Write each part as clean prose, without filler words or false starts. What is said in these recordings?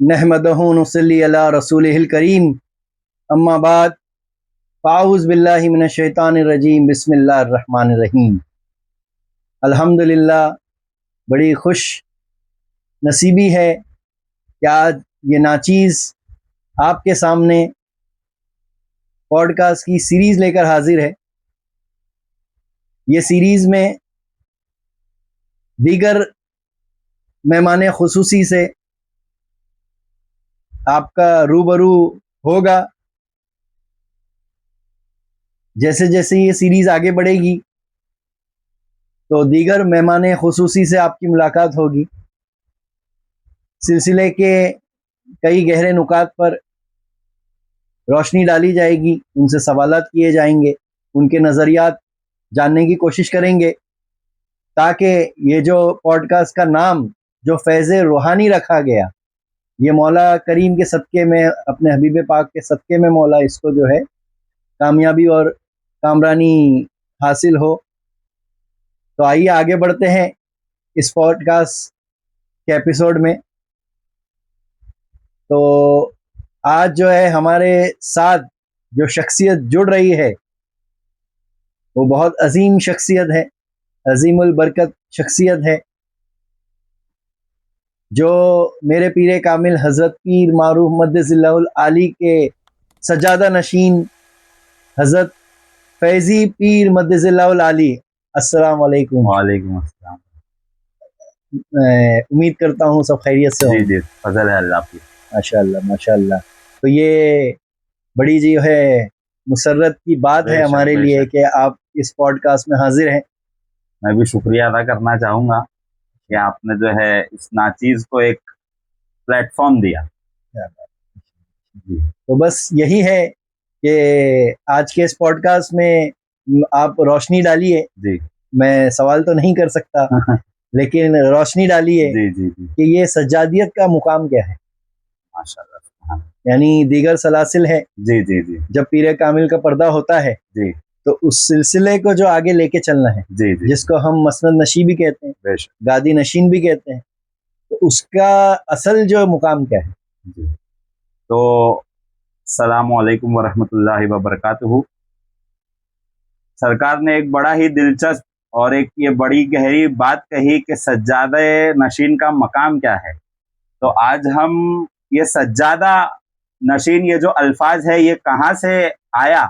नहमदहु नुसल्ली अला रसूलिहिल करीम अम्मा बाद फ़ाऊज़ बिल्लाहि मिनश शैतानिर रजीम बिस्मिल्लाहिर रहमानिर रहीम। अल्हम्दुलिल्लाह, बड़ी खुश नसीबी है कि आज ये नाचीज़ आपके सामने पॉडकास्ट की सीरीज़ लेकर हाजिर है। ये सीरीज़ में दीगर मेहमान खुसूसी से आपका रूबरू होगा। जैसे जैसे ये सीरीज़ आगे बढ़ेगी तो दीगर मेहमान खुसूसी से आपकी मुलाकात होगी। सिलसिले के कई गहरे नुकात पर रोशनी डाली जाएगी, उनसे सवालात किए जाएंगे, उनके नज़रियात जानने की कोशिश करेंगे ताकि ये जो पॉडकास्ट का नाम जो फैज़ रूहानी रखा गया, ये मौला करीम के सदक़े में, अपने हबीब पाक के सदक़े में मौला इसको जो है कामयाबी और कामरानी हासिल हो। तो आइए आगे बढ़ते हैं इस पॉडकास्ट के एपिसोड में। तो आज जो है हमारे साथ जो शख्सियत जुड़ रही है वो बहुत अजीम शख्सियत है, अजीमुल बरकत शख्सियत है, जो मेरे पीर कामिल हज़रत पीर मारूफ मद्दसिल्लाहुल आली के सज्जादा नशीन हज़रत फैज़ी पीर मद्दसिल्लाहुल आली। अस्सलाम वालेकुम। वालेकुम अस्सलाम। उम्मीद करता हूँ सब खैरियत से हो। जी, फजल है अल्लाह की। माशाअल्लाह माशाअल्लाह। तो ये बड़ी जो है मुसर्रत की बात है हमारे लिए कि आप इस पॉडकास्ट में हाजिर हैं। मैं भी शुक्रिया अदा करना चाहूँगा कि आपने जो है इस नाचीज़ को एक प्लेटफॉर्म दिया। तो बस यही है कि आज के इस पॉडकास्ट में आप रोशनी डालिए। जी, मैं सवाल तो नहीं कर सकता लेकिन रोशनी डालिए जी कि ये सज्जादियत का मुकाम क्या है। माशाअल्लाह। यानी दीगर सलासिल है, जी जब पीर कामिल का पर्दा होता है जी, तो उस सिलसिले को जो आगे लेके चलना है, जी जिसको हम मसनद नशी भी कहते हैं, बेशक। गादी नशीन भी कहते हैं, तो उसका असल जो मुकाम क्या है। जी, तो अस्सलामु अलैकुम वरहमतुल्लाहि वबरकातुहू। सरकार ने एक बड़ा ही दिलचस्प और एक ये बड़ी गहरी बात कही कि सज्जादा नशीन का मकाम क्या है। तो आज हम ये सज्जादा नशीन, ये जो अल्फाज है, ये कहाँ से आया,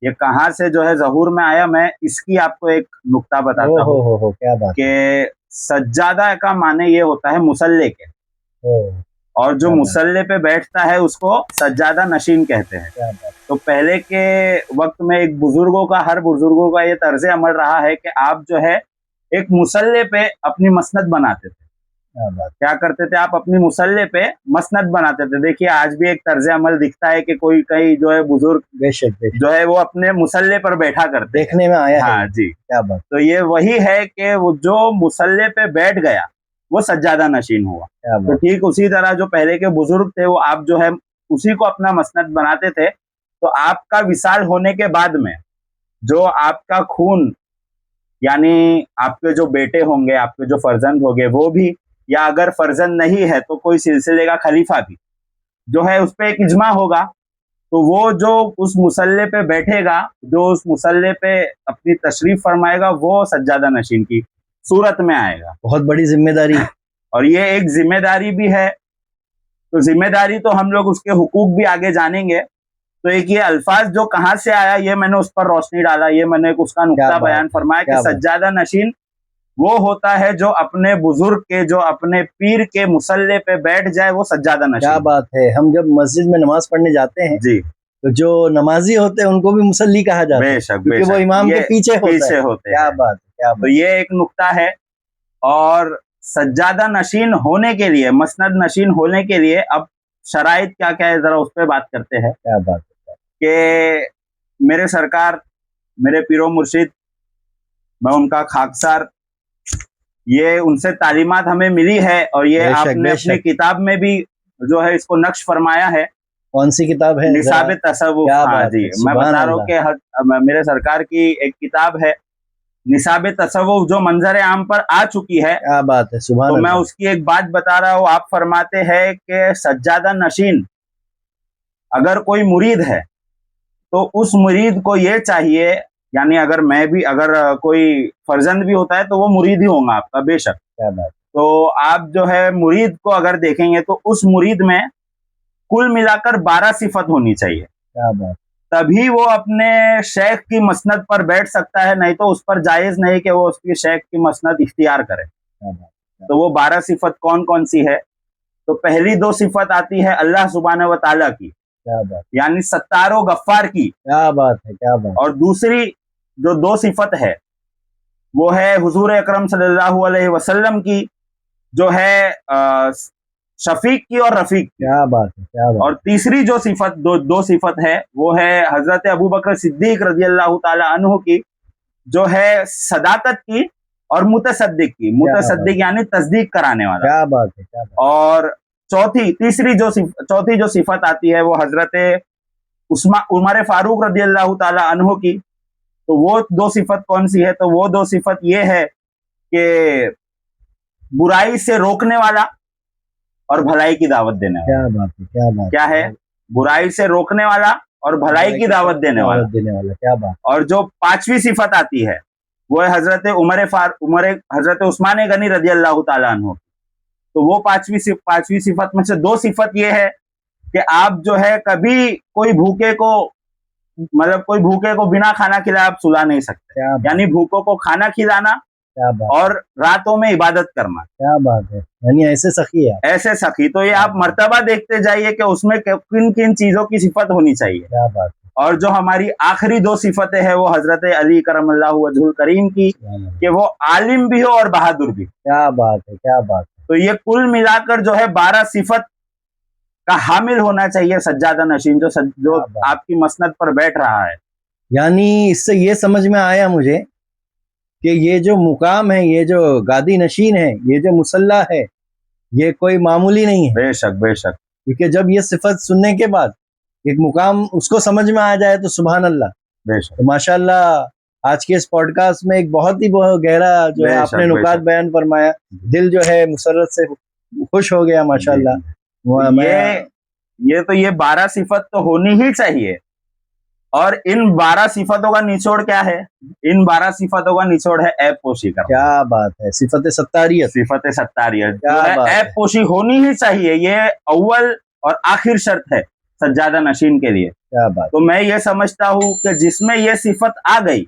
ये कहाँ से जो है ज़हूर में आया, मैं इसकी आपको एक नुक्ता बताता हूँ। क्या बात कि सज्जादा का माने ये होता है मुसल्ले के, और जो मुसल्ले पे बैठता है उसको सज्जादा नशीन कहते हैं। तो पहले के वक्त में एक बुजुर्गों का, हर बुजुर्गों का ये तर्ज अमल रहा है कि आप जो है एक मुसल्ले पे अपनी मसनद बनाते थे। क्या करते थे आप? अपनी मुसल्ले पे मसनद बनाते थे। देखिए आज भी एक तर्ज अमल दिखता है कि कोई कहीं जो है बुजुर्ग बेशक जो है वो अपने मुसल्ले पर बैठा करते, देखने में आया हाँ है। जी, क्या बात। तो ये वही है कि वो जो मुसल्ले पे बैठ गया वो सज्जादा नशीन हुआ। तो ठीक उसी तरह जो पहले के बुजुर्ग थे वो आप जो है उसी को अपना मसनद बनाते थे। तो आपका विसाल होने के बाद में जो आपका खून, यानी आपके जो बेटे होंगे, आपके जो फर्जंद होंगे, वो भी, या अगर फर्जंद नहीं है तो कोई सिलसिले का खलीफा भी जो है उस पर एक इज्मा होगा। तो वो जो उस मुसल्ले पे बैठेगा, जो उस मुसल्ले पे अपनी तशरीफ फरमाएगा, वो सज्जादा नशीन की सूरत में आएगा। बहुत बड़ी जिम्मेदारी और ये एक जिम्मेदारी भी है। तो जिम्मेदारी तो हम लोग उसके हुकूक भी आगे जानेंगे। तो एक ये अल्फाज जो कहाँ से आया, ये मैंने उस पर रोशनी डाला, ये मैंने उसका नुक्ता बयान फरमाया कि सज्जादा नशीन वो होता है जो अपने बुजुर्ग के, जो अपने पीर के मुसल्ले पे बैठ जाए, वो सज्जादा नशीन। क्या बात है। हम जब मस्जिद में नमाज पढ़ने जाते हैं जी, तो जो नमाजी होते हैं उनको भी मुसल्ली कहा जाता है, क्योंकि वो इमाम के पीछे होते हैं। क्या बात है, क्या बात। तो ये एक नुक्ता है। और सज्जादा नशीन होने के लिए, मसनद नशीन होने के लिए अब शराइत क्या क्या है, जरा उस पर बात करते हैं। क्या बात है कि मेरे सरकार, मेरे पीरो मुर्शिद, मैं उनका खाकसार, ये उनसे तालीमात हमें मिली है और ये आपने अपनी किताब में भी जो है इसको नक्श फरमाया है। कौन सी किताब है? निसाब तसव्वुफ। हाँ जी, मैं बता रहा हूँ कि मेरे सरकार की एक किताब है निसाब तसव्वुफ जो मंजर आम पर आ चुकी है, क्या बात है, सुभान तो मैं अल्लाह। उसकी एक बात बता रहा हूँ। आप फरमाते हैं कि सज्जादा नशीन अगर कोई मुरीद है तो उस मुरीद को ये चाहिए, यानी अगर मैं भी, अगर कोई फर्जंद भी होता है तो वो मुरीद ही होगा आपका बेशक। क्या बात, तो आप जो है मुरीद को अगर देखेंगे तो उस मुरीद में कुल मिलाकर 12 सिफत होनी चाहिए, क्या बात, तभी वो अपने शेख की मसनद पर बैठ सकता है, नहीं तो उस पर जायज नहीं कि वो उसकी शेख की मसनद इख्तियार करे। क्या बात, तो वो 12 सिफत कौन कौन सी है? तो पहली 2 सिफत आती है अल्लाह सुब्हानहू व तआला की, क्या बात, यानी सत्तारो गफ्फार की। क्या बात है, क्या बात, और दूसरी जो 2 सिफत है वो है हुजूर अकरम सल्लल्लाहु अलैहि वसल्लम की, जो है शफीक की और रफीक की। क्या बात है, क्या बात, और तीसरी जो सिफत, दो सिफत है, वो है हजरत अबू बकर सिद्दीक रजी अल्लाह ताला अन्हु की, जो है सदाकत की और मुतसद्दिक की। मुतसद्दिक यानी तस्दीक कराने वाला। क्या बात है, क्या बात, और चौथी जो सिफत आती है वो हजरत उमर फारूक रजी अल्लाह ताला अन्हु की। तो वो 2 सिफत कौन सी है? तो वो 2 सिफत ये है कि बुराई से रोकने वाला और भलाई की दावत देने वाला। क्या बात है, क्या बात, क्या है? बुराई से रोकने वाला और भलाई की दावत देने वाला। क्या बात, और जो 5वीं सिफत आती है वो है हजरत उस्मान गनी रजी अल्लाह ताला अन्हु। तो वो 5वीं सिफत में से 2 सिफत ये है कि आप जो है कभी कोई भूखे को बिना खाना खिलाए आप सुला नहीं सकते, यानी भूखों को खाना खिलाना। क्या बात, और रातों में इबादत करना। क्या बात है, यानी ऐसे सखी है, ऐसे सखी। तो ये आप मर्तबा देखते जाइए कि उसमें किन किन चीजों की सिफत होनी चाहिए। क्या बात, और जो हमारी आखिरी 2 सिफतें हैं वो हजरत अली करमल्लाहु वजहुल करीम की, कि वो आलिम भी हो और बहादुर भी। क्या बात है, क्या बात है। तो ये कुल मिलाकर जो है 12 सिफत का हामिल होना चाहिए सज्जादा नशीन, जो आपकी मसनद पर बैठ रहा है। यानी इससे ये समझ में आया मुझे कि ये जो मुकाम है, ये जो गादी नशीन है, ये जो मुसल्ला है, ये कोई मामूली नहीं है। बेशक बेशक। क्योंकि जब ये सिफत सुनने के बाद एक मुकाम उसको समझ में आ जाए तो सुभान अल्लाह। बेशक। तो माशाअल्लाह आज के इस पॉडकास्ट में एक बहुत ही गहरा जो है आपने नुकात बयान फरमाया, दिल जो है मुसर्रत से खुश हो गया माशाअल्लाह। ये 12 सिफत तो होनी ही चाहिए। और इन 12 सिफतों का निचोड़ क्या है? इन 12 सिफतों का निचोड़ है ऐब पोशी का। क्या बात है, सिफत सत्तारियत। सिफत सत्तारियत जो है ऐब पोशी होनी ही चाहिए, ये अव्वल और आखिर शर्त है सज्जादा नशीन के लिए। क्या बात। तो मैं ये समझता हूँ कि जिसमें ये सिफत आ गई,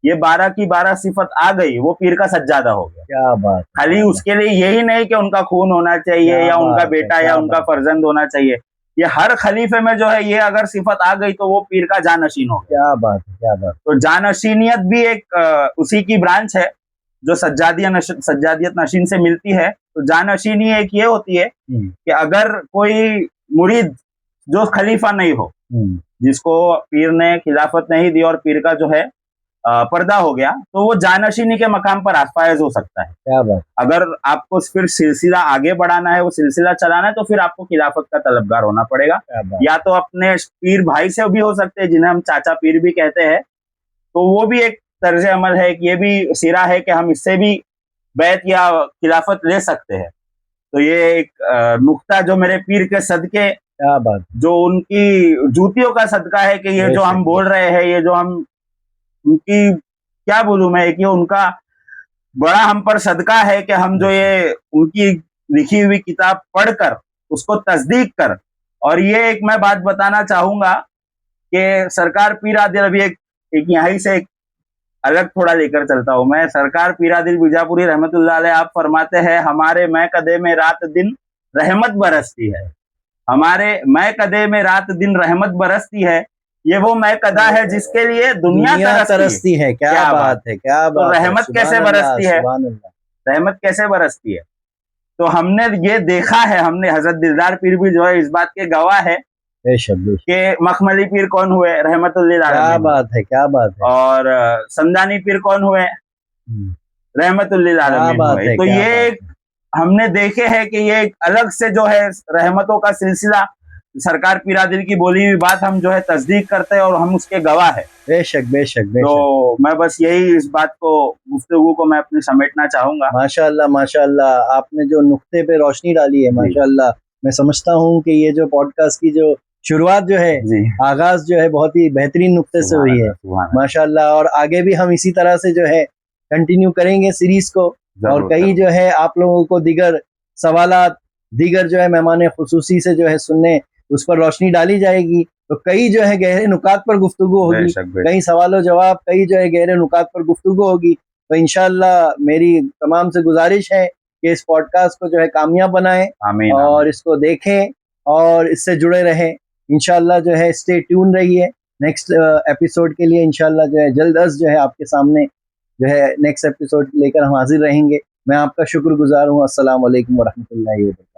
ये 12 की 12 सिफत आ गई, वो पीर का सज्जादा हो गया। क्या बात। खाली उसके लिए यही नहीं कि उनका खून होना चाहिए या उनका बेटा या उनका फर्जंद होना चाहिए। ये हर खलीफे में जो है ये अगर सिफत आ गई तो वो पीर का जानशीन हो गया। क्या बात है, क्या बात। तो जानशीनियत भी एक उसी की ब्रांच है जो सज्जादियत नशीन से मिलती है। तो जानशीनी एक ये होती है कि अगर कोई मुरीद जो खलीफा नहीं हो, जिसको पीर ने खिलाफत नहीं दी और पीर का जो है पर्दा हो गया, तो वो जानशीनी के मकाम पर फायज हो सकता है। क्या बात। अगर आपको फिर सिलसिला आगे बढ़ाना है, वो सिलसिला चलाना है, तो फिर आपको खिलाफत का तलबगार होना पड़ेगा। या तो अपने पीर भाई से भी हो सकते हैं, जिन्हें हम चाचा पीर भी कहते हैं। तो वो भी एक तर्ज अमल है, कि ये भी सिरा है कि हम इससे भी बैत या खिलाफत ले सकते हैं। तो ये एक नुक्ता जो मेरे पीर के सदके, क्या बात, जो उनकी जूतियों का सदका है कि ये जो हम बोल रहे हैं, ये जो हम उनकी क्या बोलूं मैं, कि उनका बड़ा हम पर सदका है कि हम जो ये उनकी लिखी हुई किताब पढ़कर उसको तस्दीक कर। और ये एक मैं बात बताना चाहूंगा कि सरकार पीर आदिल, अभी एक यहीं से एक अलग थोड़ा लेकर चलता हूं मैं। सरकार पीर आदिल बीजापुरी रहमतुल्लाह अलैह आप फरमाते हैं, हमारे मैं कदे में रात दिन रहमत बरसती है। हमारे मैं कदे में रात दिन रहमत बरसती है, ये वो मैं कदा है जिसके लिए दुनिया तरसती है। क्या बात है, क्या बात। तो रहमत कैसे बरसती है? रहमत कैसे बरसती है? तो हमने ये देखा है, हमने हजरत दिलदार पीर भी जो है इस बात के गवाह है कि मखमली पीर कौन हुए, रहमतुल्लिल आलमीन। क्या बात है, क्या बात है। और समदानी पीर कौन हुए, रहमतुल्लिल आलमीन हुए। तो ये हमने देखे है कि ये एक अलग से जो है रहमतों का सिलसिला सरकार पीरा दिल की बोली हुई बात हम जो है तस्दीक करते हैं और हम उसके गवाह है। बेशक बेशक बेशक। तो मैं बस यही इस बात को गुफ्तगू को मैं अपनी समेटना चाहूंगा। माशाअल्लाह माशाअल्लाह, आपने जो नुक्ते पे रोशनी डाली है माशाअल्लाह, मैं समझता हूँ कि ये जो पॉडकास्ट की जो शुरुआत जो है, जी आगाज जो है बहुत ही बेहतरीन नुक्ते से हुई है माशाअल्लाह। और आगे भी हम इसी तरह से जो है कंटिन्यू करेंगे सीरीज को, और कई जो है आप लोगों को दीगर सवालात, दीगर जो है मेहमान खुसूसी से जो है सुनने, उस पर रोशनी डाली जाएगी। तो कई जो है गहरे नुकात पर गुफ्तगू होगी, कई सवालों जवाब, कई जो है गहरे नुकात पर गुफ्तगू होगी। तो इंशाअल्लाह मेरी तमाम से गुजारिश है कि इस पॉडकास्ट को जो है कामयाब बनाएं और इसको देखें और इससे जुड़े रहें। इंशाअल्लाह जो है स्टे ट्यून रहिए नेक्स्ट एपिसोड के लिए। इंशाअल्लाह जो है जल्द अज जो है आपके सामने जो है नेक्स्ट एपिसोड लेकर हम हाजिर रहेंगे। मैं आपका शुक्रगुजार हूँ। अस्सलाम वालेकुम वरहमतुल्लाहि वबरकातुहू।